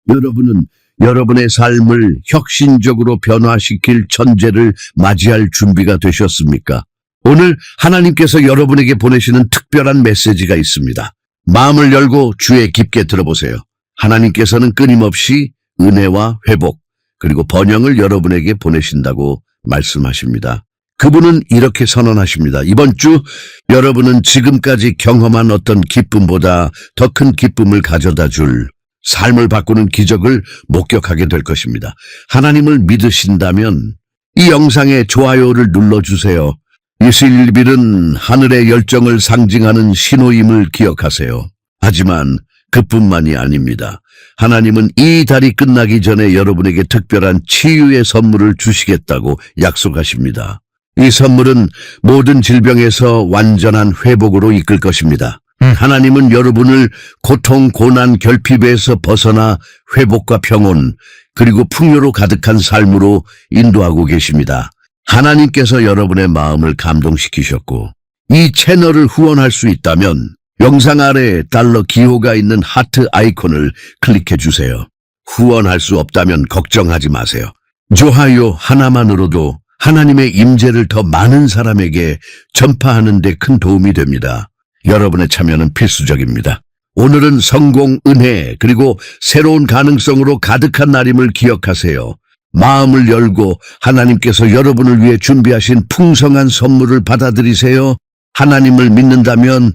여러분은 여러분의 삶을 혁신적으로 변화시킬 천재를 맞이할 준비가 되셨습니까? 오늘 하나님께서 여러분에게 보내시는 특별한 메시지가 있습니다. 마음을 열고 주에 깊게 들어보세요. 하나님께서는 끊임없이 은혜와 회복, 그리고 번영을 여러분에게 보내신다고 말씀하십니다. 그분은 이렇게 선언하십니다. 이번 주 여러분은 지금까지 경험한 어떤 기쁨보다 더 큰 기쁨을 가져다 줄 삶을 바꾸는 기적을 목격하게 될 것입니다. 하나님을 믿으신다면 이 영상에 좋아요를 눌러주세요. 이슬빌은 하늘의 열정을 상징하는 신호임을 기억하세요. 하지만 그뿐만이 아닙니다. 하나님은 이 달이 끝나기 전에 여러분에게 특별한 치유의 선물을 주시겠다고 약속하십니다. 이 선물은 모든 질병에서 완전한 회복으로 이끌 것입니다. 하나님은 여러분을 고통, 고난, 결핍에서 벗어나 회복과 평온, 그리고 풍요로 가득한 삶으로 인도하고 계십니다. 하나님께서 여러분의 마음을 감동시키셨고 이 채널을 후원할 수 있다면 영상 아래 달러 기호가 있는 하트 아이콘을 클릭해 주세요. 후원할 수 없다면 걱정하지 마세요. 좋아요 하나만으로도 하나님의 임재를 더 많은 사람에게 전파하는 데 큰 도움이 됩니다. 여러분의 참여는 필수적입니다. 오늘은 성공, 은혜, 그리고 새로운 가능성으로 가득한 날임을 기억하세요. 마음을 열고 하나님께서 여러분을 위해 준비하신 풍성한 선물을 받아들이세요. 하나님을 믿는다면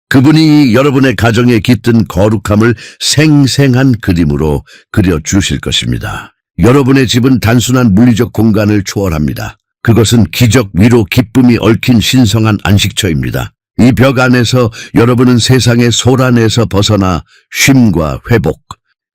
그분이 여러분의 가정에 깃든 거룩함을 생생한 그림으로 그려주실 것입니다. 여러분의 집은 단순한 물리적 공간을 초월합니다. 그것은 기적, 위로, 기쁨이 얽힌 신성한 안식처입니다. 이 벽 안에서 여러분은 세상의 소란에서 벗어나 쉼과 회복,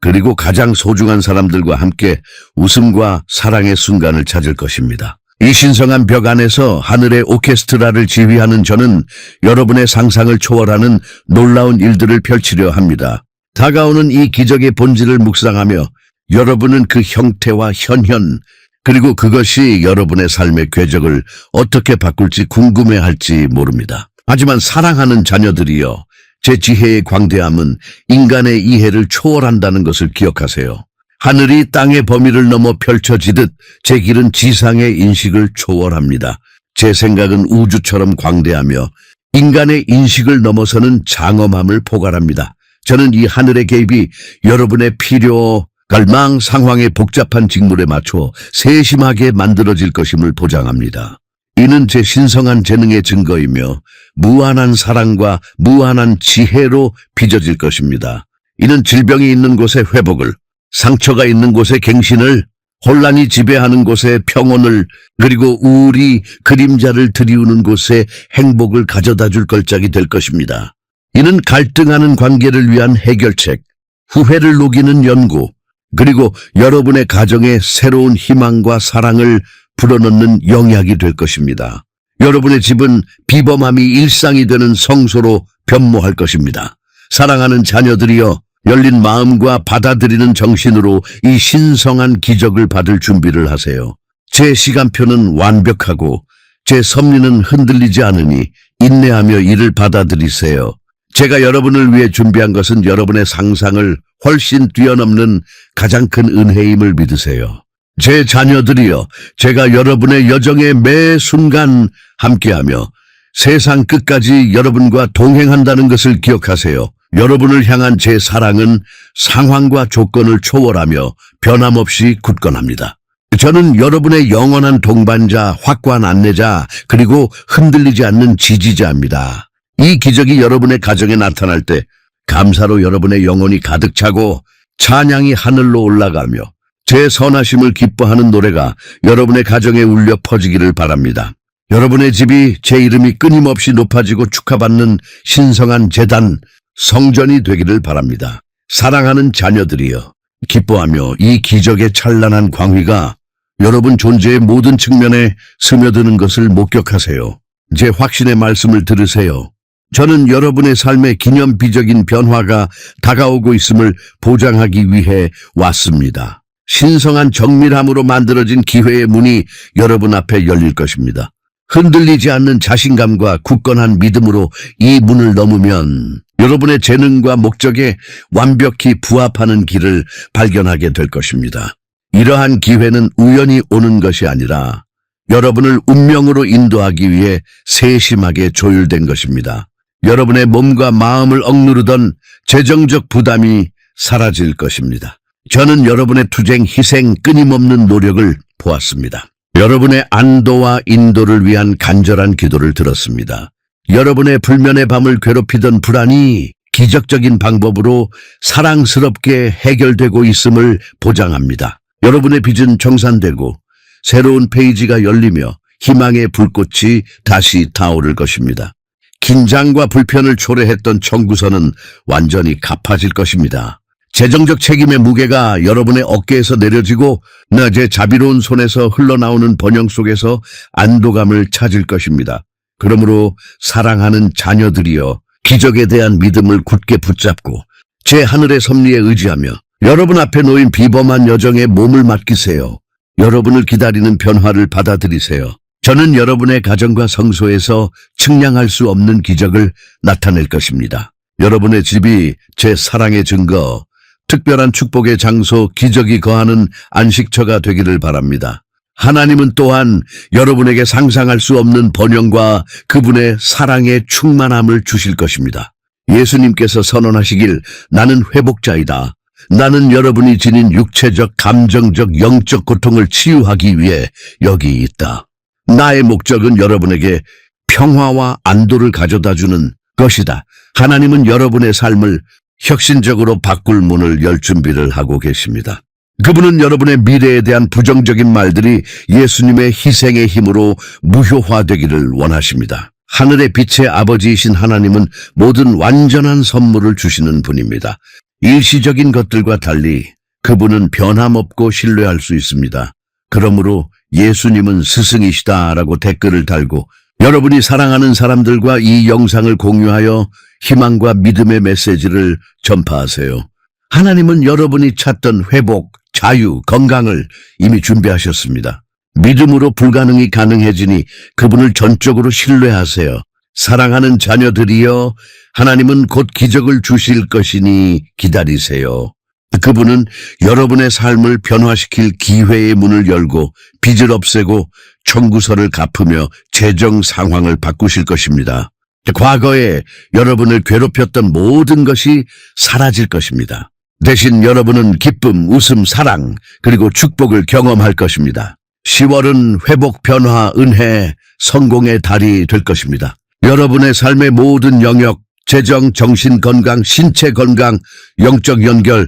그리고 가장 소중한 사람들과 함께 웃음과 사랑의 순간을 찾을 것입니다. 이 신성한 벽 안에서 하늘의 오케스트라를 지휘하는 저는 여러분의 상상을 초월하는 놀라운 일들을 펼치려 합니다. 다가오는 이 기적의 본질을 묵상하며 여러분은 그 형태와 현현, 그리고 그것이 여러분의 삶의 궤적을 어떻게 바꿀지 궁금해할지 모릅니다. 하지만 사랑하는 자녀들이여, 제 지혜의 광대함은 인간의 이해를 초월한다는 것을 기억하세요. 하늘이 땅의 범위를 넘어 펼쳐지듯 제 길은 지상의 인식을 초월합니다. 제 생각은 우주처럼 광대하며 인간의 인식을 넘어서는 장엄함을 포괄합니다. 저는 이 하늘의 개입이 여러분의 필요, 갈망, 상황의 복잡한 직물에 맞춰 세심하게 만들어질 것임을 보장합니다. 이는 제 신성한 재능의 증거이며 무한한 사랑과 무한한 지혜로 빚어질 것입니다. 이는 질병이 있는 곳에 회복을, 상처가 있는 곳에 갱신을, 혼란이 지배하는 곳에 평온을, 그리고 우울이 그림자를 들이우는 곳에 행복을 가져다 줄 걸작이 될 것입니다. 이는 갈등하는 관계를 위한 해결책, 후회를 녹이는 연구, 그리고 여러분의 가정에 새로운 희망과 사랑을 불어넣는 영약이 될 것입니다. 여러분의 집은 비범함이 일상이 되는 성소로 변모할 것입니다. 사랑하는 자녀들이여, 열린 마음과 받아들이는 정신으로 이 신성한 기적을 받을 준비를 하세요. 제 시간표는 완벽하고 제 섭리는 흔들리지 않으니 인내하며 이를 받아들이세요. 제가 여러분을 위해 준비한 것은 여러분의 상상을 훨씬 뛰어넘는 가장 큰 은혜임을 믿으세요. 제 자녀들이여, 제가 여러분의 여정의 매 순간 함께하며 세상 끝까지 여러분과 동행한다는 것을 기억하세요. 여러분을 향한 제 사랑은 상황과 조건을 초월하며 변함없이 굳건합니다. 저는 여러분의 영원한 동반자, 확고한 안내자, 그리고 흔들리지 않는 지지자입니다. 이 기적이 여러분의 가정에 나타날 때 감사로 여러분의 영혼이 가득 차고 찬양이 하늘로 올라가며 제 선하심을 기뻐하는 노래가 여러분의 가정에 울려 퍼지기를 바랍니다. 여러분의 집이 제 이름이 끊임없이 높아지고 축하받는 신성한 제단, 성전이 되기를 바랍니다. 사랑하는 자녀들이여, 기뻐하며 이 기적의 찬란한 광휘가 여러분 존재의 모든 측면에 스며드는 것을 목격하세요. 제 확신의 말씀을 들으세요. 저는 여러분의 삶의 기념비적인 변화가 다가오고 있음을 보장하기 위해 왔습니다. 신성한 정밀함으로 만들어진 기회의 문이 여러분 앞에 열릴 것입니다. 흔들리지 않는 자신감과 굳건한 믿음으로 이 문을 넘으면 여러분의 재능과 목적에 완벽히 부합하는 길을 발견하게 될 것입니다. 이러한 기회는 우연히 오는 것이 아니라 여러분을 운명으로 인도하기 위해 세심하게 조율된 것입니다. 여러분의 몸과 마음을 억누르던 재정적 부담이 사라질 것입니다. 저는 여러분의 투쟁, 희생, 끊임없는 노력을 보았습니다. 여러분의 안도와 인도를 위한 간절한 기도를 들었습니다. 여러분의 불면의 밤을 괴롭히던 불안이 기적적인 방법으로 사랑스럽게 해결되고 있음을 보장합니다. 여러분의 빚은 정산되고 새로운 페이지가 열리며 희망의 불꽃이 다시 타오를 것입니다. 긴장과 불편을 초래했던 청구서는 완전히 갚아질 것입니다. 재정적 책임의 무게가 여러분의 어깨에서 내려지고 낮에 자비로운 손에서 흘러나오는 번영 속에서 안도감을 찾을 것입니다. 그러므로 사랑하는 자녀들이여 기적에 대한 믿음을 굳게 붙잡고 제 하늘의 섭리에 의지하며 여러분 앞에 놓인 비범한 여정에 몸을 맡기세요. 여러분을 기다리는 변화를 받아들이세요. 저는 여러분의 가정과 성소에서 측량할 수 없는 기적을 나타낼 것입니다. 여러분의 집이 제 사랑의 증거, 특별한 축복의 장소, 기적이 거하는 안식처가 되기를 바랍니다. 하나님은 또한 여러분에게 상상할 수 없는 번영과 그분의 사랑의 충만함을 주실 것입니다. 예수님께서 선언하시길 나는 회복자이다. 나는 여러분이 지닌 육체적, 감정적, 영적 고통을 치유하기 위해 여기 있다. 나의 목적은 여러분에게 평화와 안도를 가져다주는 것이다. 하나님은 여러분의 삶을 혁신적으로 바꿀 문을 열 준비를 하고 계십니다. 그분은 여러분의 미래에 대한 부정적인 말들이 예수님의 희생의 힘으로 무효화되기를 원하십니다. 하늘의 빛의 아버지이신 하나님은 모든 완전한 선물을 주시는 분입니다. 일시적인 것들과 달리 그분은 변함없고 신뢰할 수 있습니다. 그러므로 예수님은 스승이시다라고 댓글을 달고 여러분이 사랑하는 사람들과 이 영상을 공유하여 희망과 믿음의 메시지를 전파하세요. 하나님은 여러분이 찾던 회복, 자유, 건강을 이미 준비하셨습니다. 믿음으로 불가능이 가능해지니 그분을 전적으로 신뢰하세요. 사랑하는 자녀들이여 하나님은 곧 기적을 주실 것이니 기다리세요. 그분은 여러분의 삶을 변화시킬 기회의 문을 열고 빚을 없애고 청구서를 갚으며 재정 상황을 바꾸실 것입니다. 과거에 여러분을 괴롭혔던 모든 것이 사라질 것입니다. 대신 여러분은 기쁨, 웃음, 사랑, 그리고 축복을 경험할 것입니다. 10월은 회복, 변화, 은혜, 성공의 달이 될 것입니다. 여러분의 삶의 모든 영역, 재정, 정신 건강, 신체 건강, 영적 연결에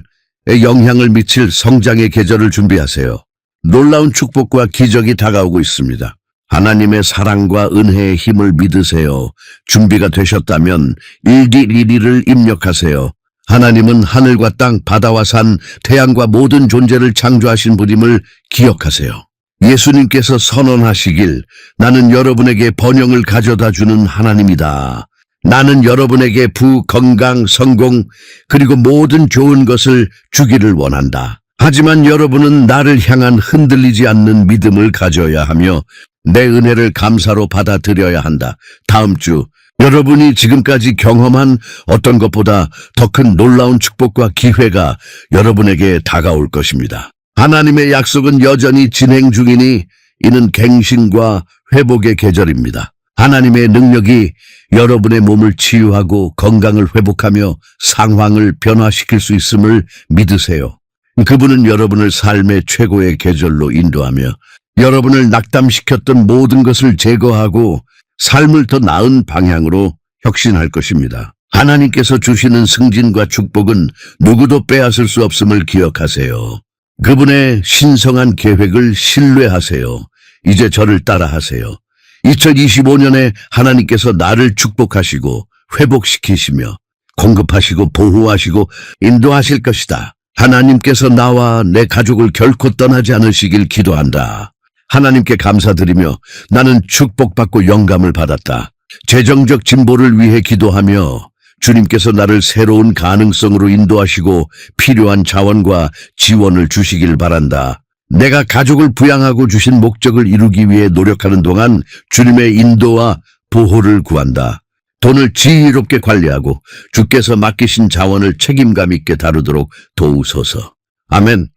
영향을 미칠 성장의 계절을 준비하세요. 놀라운 축복과 기적이 다가오고 있습니다. 하나님의 사랑과 은혜의 힘을 믿으세요. 준비가 되셨다면 일기를 입력하세요. 하나님은 하늘과 땅, 바다와 산, 태양과 모든 존재를 창조하신 분임을 기억하세요. 예수님께서 선언하시길 나는 여러분에게 번영을 가져다 주는 하나님이다. 나는 여러분에게 건강, 성공, 그리고 모든 좋은 것을 주기를 원한다. 하지만 여러분은 나를 향한 흔들리지 않는 믿음을 가져야 하며 내 은혜를 감사로 받아들여야 한다. 다음 주 여러분이 지금까지 경험한 어떤 것보다 더 큰 놀라운 축복과 기회가 여러분에게 다가올 것입니다. 하나님의 약속은 여전히 진행 중이니 이는 갱신과 회복의 계절입니다. 하나님의 능력이 여러분의 몸을 치유하고 건강을 회복하며 상황을 변화시킬 수 있음을 믿으세요. 그분은 여러분을 삶의 최고의 계절로 인도하며 여러분을 낙담시켰던 모든 것을 제거하고 삶을 더 나은 방향으로 혁신할 것입니다. 하나님께서 주시는 승진과 축복은 누구도 빼앗을 수 없음을 기억하세요. 그분의 신성한 계획을 신뢰하세요. 이제 저를 따라하세요. 2025년에 하나님께서 나를 축복하시고 회복시키시며 공급하시고 보호하시고 인도하실 것이다. 하나님께서 나와 내 가족을 결코 떠나지 않으시길 기도한다. 하나님께 감사드리며 나는 축복받고 영감을 받았다. 재정적 진보를 위해 기도하며 주님께서 나를 새로운 가능성으로 인도하시고 필요한 자원과 지원을 주시길 바란다. 내가 가족을 부양하고 주신 목적을 이루기 위해 노력하는 동안 주님의 인도와 보호를 구한다. 돈을 지혜롭게 관리하고 주께서 맡기신 자원을 책임감 있게 다루도록 도우소서. 아멘.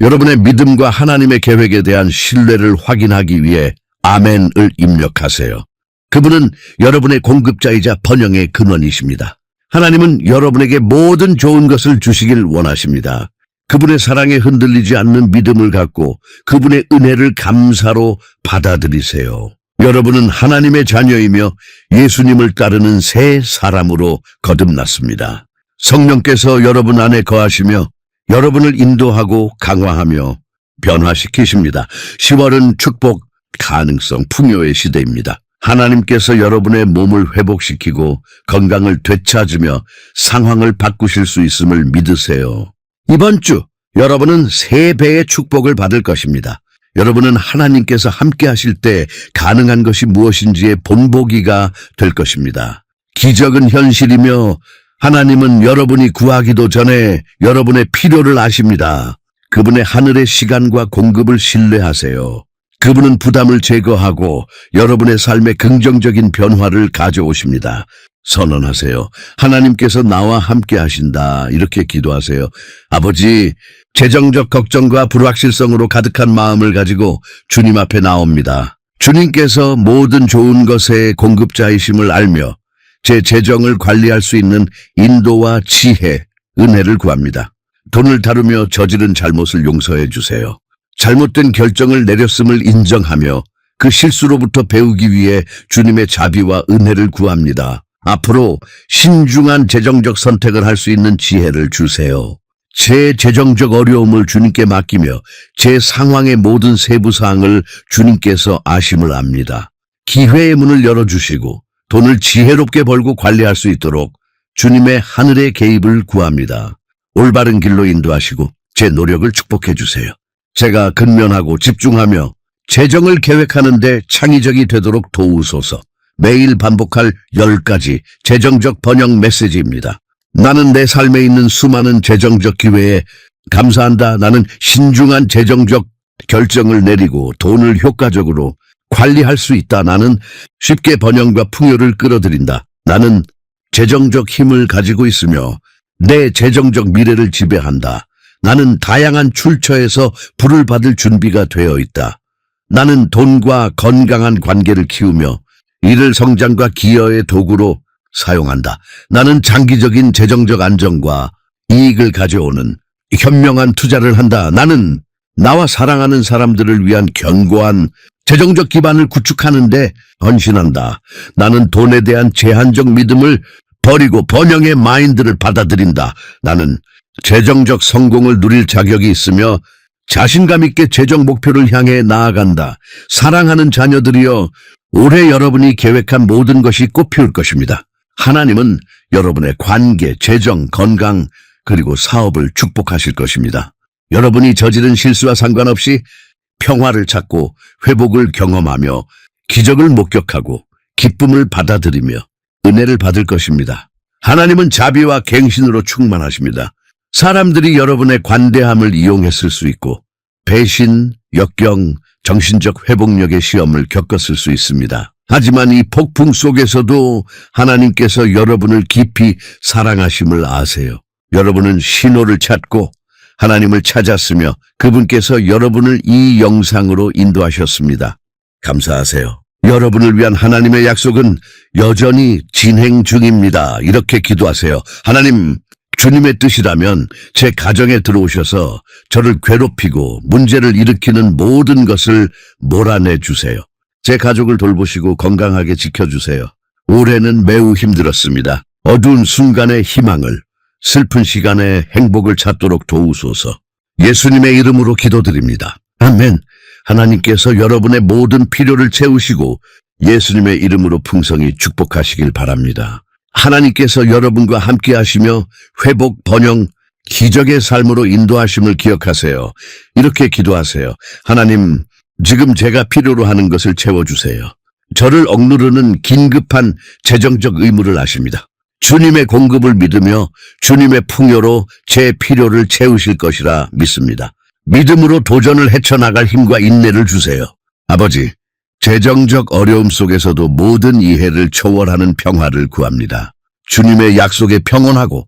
여러분의 믿음과 하나님의 계획에 대한 신뢰를 확인하기 위해 아멘을 입력하세요. 그분은 여러분의 공급자이자 번영의 근원이십니다. 하나님은 여러분에게 모든 좋은 것을 주시길 원하십니다. 그분의 사랑에 흔들리지 않는 믿음을 갖고 그분의 은혜를 감사로 받아들이세요. 여러분은 하나님의 자녀이며 예수님을 따르는 새 사람으로 거듭났습니다. 성령께서 여러분 안에 거하시며 여러분을 인도하고 강화하며 변화시키십니다. 10월은 축복, 가능성, 풍요의 시대입니다. 하나님께서 여러분의 몸을 회복시키고 건강을 되찾으며 상황을 바꾸실 수 있음을 믿으세요. 이번 주 여러분은 3배의 축복을 받을 것입니다. 여러분은 하나님께서 함께 하실 때 가능한 것이 무엇인지의 본보기가 될 것입니다. 기적은 현실이며 하나님은 여러분이 구하기도 전에 여러분의 필요를 아십니다. 그분의 하늘의 시간과 공급을 신뢰하세요. 그분은 부담을 제거하고 여러분의 삶에 긍정적인 변화를 가져오십니다. 선언하세요. 하나님께서 나와 함께 하신다. 이렇게 기도하세요. 아버지, 재정적 걱정과 불확실성으로 가득한 마음을 가지고 주님 앞에 나옵니다. 주님께서 모든 좋은 것의 공급자이심을 알며 제 재정을 관리할 수 있는 인도와 지혜, 은혜를 구합니다. 돈을 다루며 저지른 잘못을 용서해 주세요. 잘못된 결정을 내렸음을 인정하며 그 실수로부터 배우기 위해 주님의 자비와 은혜를 구합니다. 앞으로 신중한 재정적 선택을 할 수 있는 지혜를 주세요. 제 재정적 어려움을 주님께 맡기며 제 상황의 모든 세부사항을 주님께서 아심을 압니다. 기회의 문을 열어주시고 돈을 지혜롭게 벌고 관리할 수 있도록 주님의 하늘의 개입을 구합니다. 올바른 길로 인도하시고 제 노력을 축복해 주세요. 제가 근면하고 집중하며 재정을 계획하는데 창의적이 되도록 도우소서. 매일 반복할 10가지 재정적 번영 메시지입니다. 나는 내 삶에 있는 수많은 재정적 기회에 감사한다. 나는 신중한 재정적 결정을 내리고 돈을 효과적으로 관리할 수 있다. 나는 쉽게 번영과 풍요를 끌어들인다. 나는 재정적 힘을 가지고 있으며 내 재정적 미래를 지배한다. 나는 다양한 출처에서 불을 받을 준비가 되어 있다. 나는 돈과 건강한 관계를 키우며 이를 성장과 기여의 도구로 사용한다. 나는 장기적인 재정적 안정과 이익을 가져오는 현명한 투자를 한다. 나는 나와 사랑하는 사람들을 위한 견고한 재정적 기반을 구축하는데 헌신한다. 나는 돈에 대한 제한적 믿음을 버리고 번영의 마인드를 받아들인다. 나는 재정적 성공을 누릴 자격이 있으며 자신감 있게 재정 목표를 향해 나아간다. 사랑하는 자녀들이여, 올해 여러분이 계획한 모든 것이 꽃피울 것입니다. 하나님은 여러분의 관계, 재정, 건강, 그리고 사업을 축복하실 것입니다. 여러분이 저지른 실수와 상관없이 평화를 찾고 회복을 경험하며 기적을 목격하고 기쁨을 받아들이며 은혜를 받을 것입니다. 하나님은 자비와 갱신으로 충만하십니다. 사람들이 여러분의 관대함을 이용했을 수 있고 배신, 역경, 정신적 회복력의 시험을 겪었을 수 있습니다. 하지만 이 폭풍 속에서도 하나님께서 여러분을 깊이 사랑하심을 아세요. 여러분은 신호를 찾고 하나님을 찾았으며 그분께서 여러분을 이 영상으로 인도하셨습니다. 감사하세요. 여러분을 위한 하나님의 약속은 여전히 진행 중입니다. 이렇게 기도하세요. 하나님, 주님의 뜻이라면 제 가정에 들어오셔서 저를 괴롭히고 문제를 일으키는 모든 것을 몰아내 주세요. 제 가족을 돌보시고 건강하게 지켜주세요. 올해는 매우 힘들었습니다. 어두운 순간의 희망을, 슬픈 시간에 행복을 찾도록 도우소서. 예수님의 이름으로 기도드립니다. 아멘. 하나님께서 여러분의 모든 필요를 채우시고 예수님의 이름으로 풍성히 축복하시길 바랍니다. 하나님께서 여러분과 함께 하시며 회복, 번영, 기적의 삶으로 인도하심을 기억하세요. 이렇게 기도하세요. 하나님, 지금 제가 필요로 하는 것을 채워주세요. 저를 억누르는 긴급한 재정적 의무를 아십니다. 주님의 공급을 믿으며 주님의 풍요로 제 필요를 채우실 것이라 믿습니다. 믿음으로 도전을 헤쳐나갈 힘과 인내를 주세요. 아버지, 재정적 어려움 속에서도 모든 이해를 초월하는 평화를 구합니다. 주님의 약속에 평온하고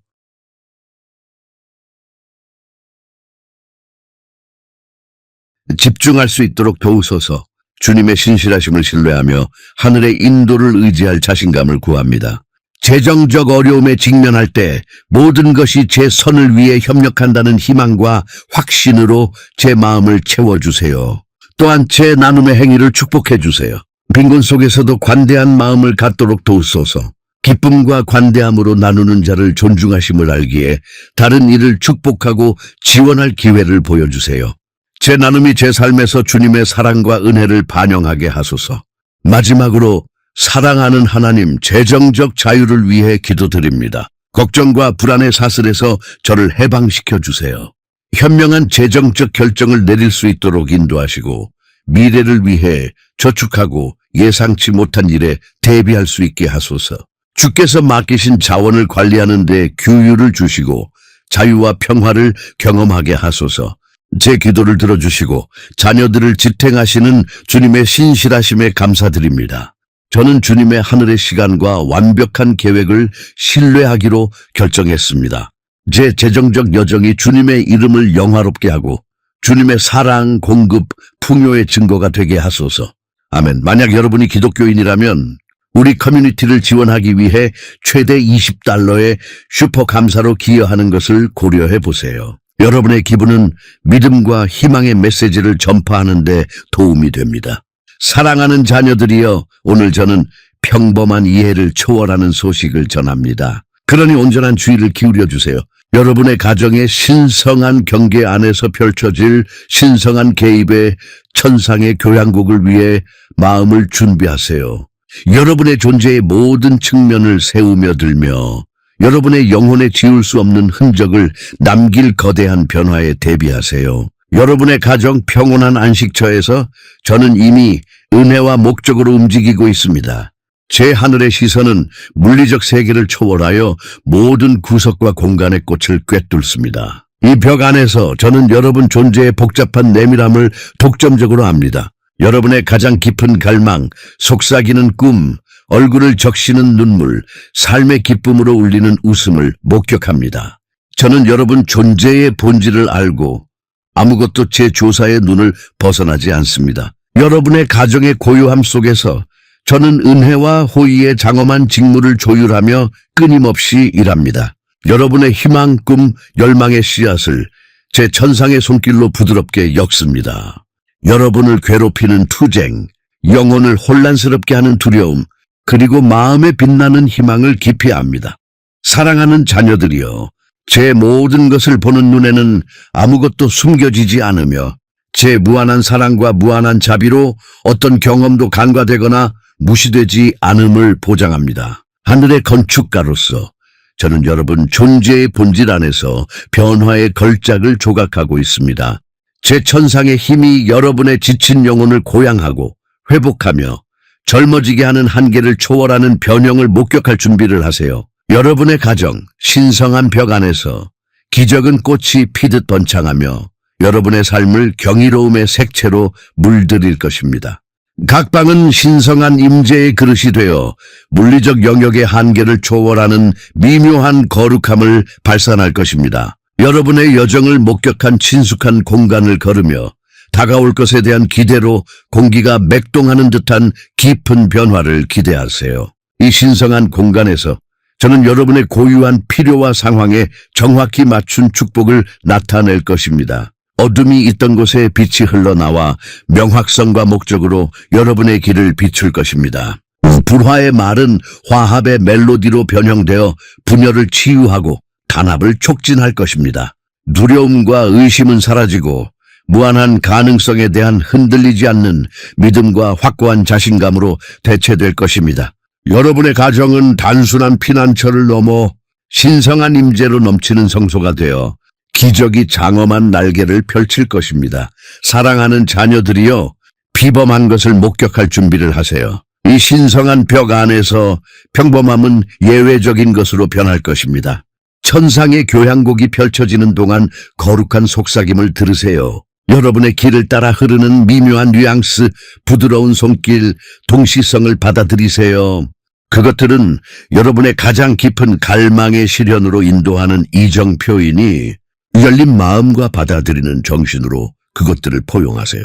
집중할 수 있도록 도우소서. 주님의 신실하심을 신뢰하며 하늘의 인도를 의지할 자신감을 구합니다. 재정적 어려움에 직면할 때 모든 것이 제 선을 위해 협력한다는 희망과 확신으로 제 마음을 채워주세요. 또한 제 나눔의 행위를 축복해 주세요. 빈곤 속에서도 관대한 마음을 갖도록 도우소서. 기쁨과 관대함으로 나누는 자를 존중하심을 알기에 다른 이를 축복하고 지원할 기회를 보여주세요. 제 나눔이 제 삶에서 주님의 사랑과 은혜를 반영하게 하소서. 마지막으로 사랑하는 하나님, 재정적 자유를 위해 기도드립니다. 걱정과 불안의 사슬에서 저를 해방시켜 주세요. 현명한 재정적 결정을 내릴 수 있도록 인도하시고 미래를 위해 저축하고 예상치 못한 일에 대비할 수 있게 하소서. 주께서 맡기신 자원을 관리하는 데 규율을 주시고 자유와 평화를 경험하게 하소서. 제 기도를 들어주시고 자녀들을 지탱하시는 주님의 신실하심에 감사드립니다. 저는 주님의 하늘의 시간과 완벽한 계획을 신뢰하기로 결정했습니다. 제 재정적 여정이 주님의 이름을 영화롭게 하고 주님의 사랑, 공급, 풍요의 증거가 되게 하소서. 아멘. 만약 여러분이 기독교인이라면 우리 커뮤니티를 지원하기 위해 최대 $20의 슈퍼 감사로 기여하는 것을 고려해 보세요. 여러분의 기부는 믿음과 희망의 메시지를 전파하는 데 도움이 됩니다. 사랑하는 자녀들이여, 오늘 저는 평범한 이해를 초월하는 소식을 전합니다. 그러니 온전한 주의를 기울여 주세요. 여러분의 가정의 신성한 경계 안에서 펼쳐질 신성한 개입의 천상의 교향곡을 위해 마음을 준비하세요. 여러분의 존재의 모든 측면을 세우며 들며 여러분의 영혼에 지울 수 없는 흔적을 남길 거대한 변화에 대비하세요. 여러분의 가정 평온한 안식처에서 저는 이미 은혜와 목적으로 움직이고 있습니다. 제 하늘의 시선은 물리적 세계를 초월하여 모든 구석과 공간의 꽃을 꿰뚫습니다. 이 벽 안에서 저는 여러분 존재의 복잡한 내밀함을 독점적으로 압니다. 여러분의 가장 깊은 갈망, 속삭이는 꿈, 얼굴을 적시는 눈물, 삶의 기쁨으로 울리는 웃음을 목격합니다. 저는 여러분 존재의 본질을 알고 아무것도 제 조사의 눈을 벗어나지 않습니다. 여러분의 가정의 고요함 속에서 저는 은혜와 호의의 장엄한 직무를 조율하며 끊임없이 일합니다. 여러분의 희망, 꿈, 열망의 씨앗을 제 천상의 손길로 부드럽게 엮습니다. 여러분을 괴롭히는 투쟁, 영혼을 혼란스럽게 하는 두려움, 그리고 마음에 빛나는 희망을 깊이 압니다. 사랑하는 자녀들이여, 제 모든 것을 보는 눈에는 아무것도 숨겨지지 않으며 제 무한한 사랑과 무한한 자비로 어떤 경험도 간과되거나 무시되지 않음을 보장합니다. 하늘의 건축가로서 저는 여러분 존재의 본질 안에서 변화의 걸작을 조각하고 있습니다. 제 천상의 힘이 여러분의 지친 영혼을 고양하고 회복하며 젊어지게 하는 한계를 초월하는 변형을 목격할 준비를 하세요. 여러분의 가정, 신성한 벽 안에서 기적은 꽃이 피듯 번창하며 여러분의 삶을 경이로움의 색채로 물들일 것입니다. 각 방은 신성한 임재의 그릇이 되어 물리적 영역의 한계를 초월하는 미묘한 거룩함을 발산할 것입니다. 여러분의 여정을 목격한 친숙한 공간을 걸으며 다가올 것에 대한 기대로 공기가 맥동하는 듯한 깊은 변화를 기대하세요. 이 신성한 공간에서 저는 여러분의 고유한 필요와 상황에 정확히 맞춘 축복을 나타낼 것입니다. 어둠이 있던 곳에 빛이 흘러나와 명확성과 목적으로 여러분의 길을 비출 것입니다. 불화의 말은 화합의 멜로디로 변형되어 분열을 치유하고 단합을 촉진할 것입니다. 두려움과 의심은 사라지고 무한한 가능성에 대한 흔들리지 않는 믿음과 확고한 자신감으로 대체될 것입니다. 여러분의 가정은 단순한 피난처를 넘어 신성한 임재로 넘치는 성소가 되어 기적이 장엄한 날개를 펼칠 것입니다. 사랑하는 자녀들이여, 비범한 것을 목격할 준비를 하세요. 이 신성한 벽 안에서 평범함은 예외적인 것으로 변할 것입니다. 천상의 교향곡이 펼쳐지는 동안 거룩한 속삭임을 들으세요. 여러분의 길을 따라 흐르는 미묘한 뉘앙스, 부드러운 손길, 동시성을 받아들이세요. 그것들은 여러분의 가장 깊은 갈망의 실현으로 인도하는 이정 표현이 열린 마음과 받아들이는 정신으로 그것들을 포용하세요.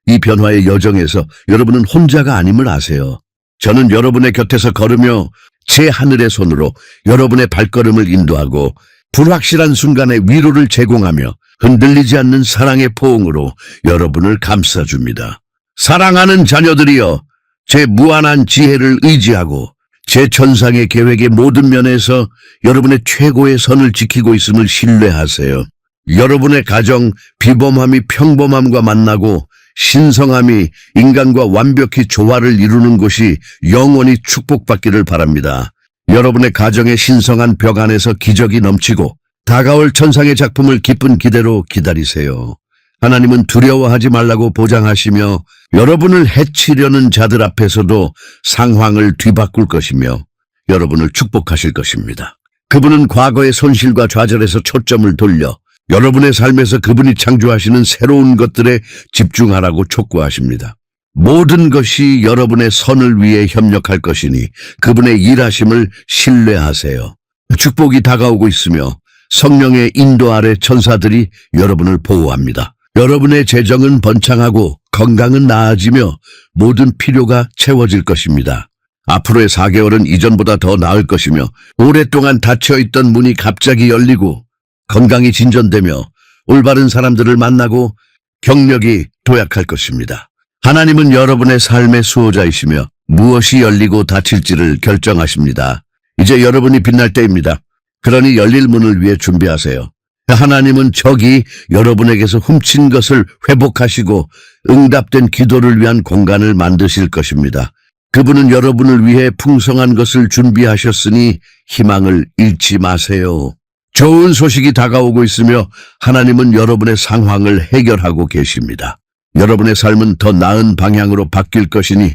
이 변화의 여정에서 여러분은 혼자가 아님을 아세요. 저는 여러분의 곁에서 걸으며 제 하늘의 손으로 여러분의 발걸음을 인도하고 불확실한 순간에 위로를 제공하며 흔들리지 않는 사랑의 포옹으로 여러분을 감싸줍니다. 사랑하는 자녀들이여, 제 무한한 지혜를 의지하고 제 천상의 계획의 모든 면에서 여러분의 최고의 선을 지키고 있음을 신뢰하세요. 여러분의 가정, 비범함이 평범함과 만나고 신성함이 인간과 완벽히 조화를 이루는 곳이 영원히 축복받기를 바랍니다. 여러분의 가정의 신성한 벽 안에서 기적이 넘치고 다가올 천상의 작품을 기쁜 기대로 기다리세요. 하나님은 두려워하지 말라고 보장하시며 여러분을 해치려는 자들 앞에서도 상황을 뒤바꿀 것이며 여러분을 축복하실 것입니다. 그분은 과거의 손실과 좌절에서 초점을 돌려 여러분의 삶에서 그분이 창조하시는 새로운 것들에 집중하라고 촉구하십니다. 모든 것이 여러분의 선을 위해 협력할 것이니 그분의 일하심을 신뢰하세요. 축복이 다가오고 있으며 성령의 인도 아래 천사들이 여러분을 보호합니다. 여러분의 재정은 번창하고 건강은 나아지며 모든 필요가 채워질 것입니다. 앞으로의 4개월은 이전보다 더 나을 것이며 오랫동안 닫혀있던 문이 갑자기 열리고 건강이 진전되며 올바른 사람들을 만나고 경력이 도약할 것입니다. 하나님은 여러분의 삶의 수호자이시며 무엇이 열리고 닫힐지를 결정하십니다. 이제 여러분이 빛날 때입니다. 그러니 열릴 문을 위해 준비하세요. 하나님은 적이 여러분에게서 훔친 것을 회복하시고 응답된 기도를 위한 공간을 만드실 것입니다. 그분은 여러분을 위해 풍성한 것을 준비하셨으니 희망을 잃지 마세요. 좋은 소식이 다가오고 있으며 하나님은 여러분의 상황을 해결하고 계십니다. 여러분의 삶은 더 나은 방향으로 바뀔 것이니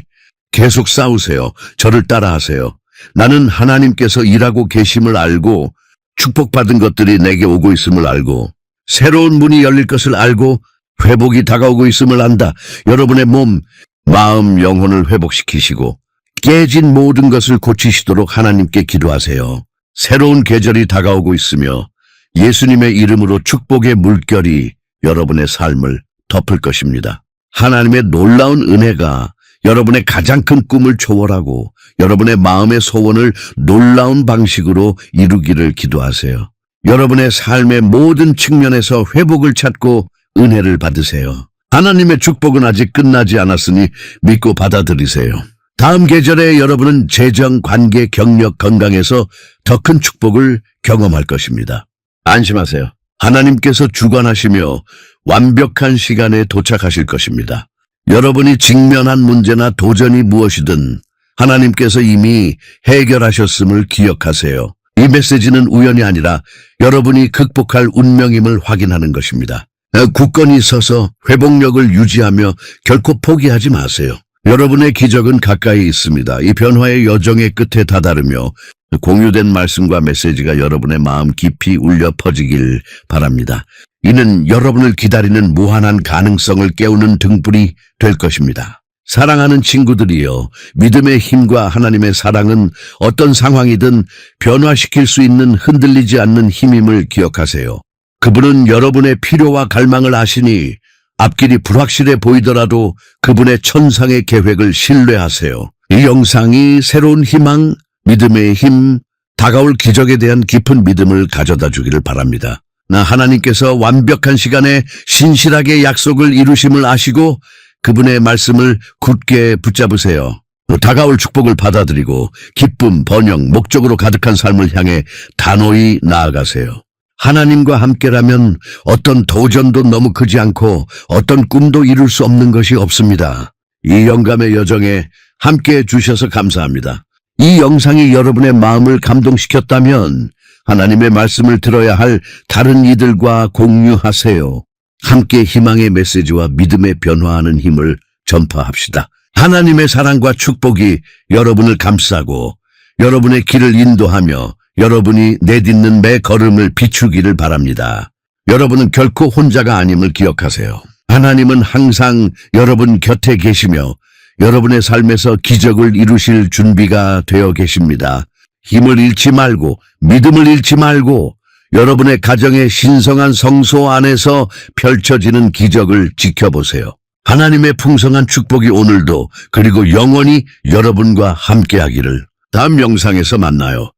계속 싸우세요. 저를 따라하세요. 나는 하나님께서 일하고 계심을 알고 축복받은 것들이 내게 오고 있음을 알고 새로운 문이 열릴 것을 알고 회복이 다가오고 있음을 안다. 여러분의 몸, 마음, 영혼을 회복시키시고 깨진 모든 것을 고치시도록 하나님께 기도하세요. 새로운 계절이 다가오고 있으며 예수님의 이름으로 축복의 물결이 여러분의 삶을 덮을 것입니다. 하나님의 놀라운 은혜가 여러분의 가장 큰 꿈을 초월하고 여러분의 마음의 소원을 놀라운 방식으로 이루기를 기도하세요. 여러분의 삶의 모든 측면에서 회복을 찾고 은혜를 받으세요. 하나님의 축복은 아직 끝나지 않았으니 믿고 받아들이세요. 다음 계절에 여러분은 재정, 관계, 경력, 건강에서 더 큰 축복을 경험할 것입니다. 안심하세요. 하나님께서 주관하시며 완벽한 시간에 도착하실 것입니다. 여러분이 직면한 문제나 도전이 무엇이든 하나님께서 이미 해결하셨음을 기억하세요. 이 메시지는 우연이 아니라 여러분이 극복할 운명임을 확인하는 것입니다. 굳건히 서서 회복력을 유지하며 결코 포기하지 마세요. 여러분의 기적은 가까이 있습니다. 이 변화의 여정의 끝에 다다르며 공유된 말씀과 메시지가 여러분의 마음 깊이 울려 퍼지길 바랍니다. 이는 여러분을 기다리는 무한한 가능성을 깨우는 등불이 될 것입니다. 사랑하는 친구들이여, 믿음의 힘과 하나님의 사랑은 어떤 상황이든 변화시킬 수 있는 흔들리지 않는 힘임을 기억하세요. 그분은 여러분의 필요와 갈망을 아시니 앞길이 불확실해 보이더라도 그분의 천상의 계획을 신뢰하세요. 이 영상이 새로운 희망, 믿음의 힘, 다가올 기적에 대한 깊은 믿음을 가져다 주기를 바랍니다. 하나님께서 완벽한 시간에 신실하게 약속을 이루심을 아시고 그분의 말씀을 굳게 붙잡으세요. 다가올 축복을 받아들이고 기쁨, 번영, 목적으로 가득한 삶을 향해 단호히 나아가세요. 하나님과 함께라면 어떤 도전도 너무 크지 않고 어떤 꿈도 이룰 수 없는 것이 없습니다. 이 영감의 여정에 함께해 주셔서 감사합니다. 이 영상이 여러분의 마음을 감동시켰다면 하나님의 말씀을 들어야 할 다른 이들과 공유하세요. 함께 희망의 메시지와 믿음의 변화하는 힘을 전파합시다. 하나님의 사랑과 축복이 여러분을 감싸고 여러분의 길을 인도하며 여러분이 내딛는 매 걸음을 비추기를 바랍니다. 여러분은 결코 혼자가 아님을 기억하세요. 하나님은 항상 여러분 곁에 계시며 여러분의 삶에서 기적을 이루실 준비가 되어 계십니다. 힘을 잃지 말고 믿음을 잃지 말고 여러분의 가정의 신성한 성소 안에서 펼쳐지는 기적을 지켜보세요. 하나님의 풍성한 축복이 오늘도 그리고 영원히 여러분과 함께하기를. 다음 영상에서 만나요.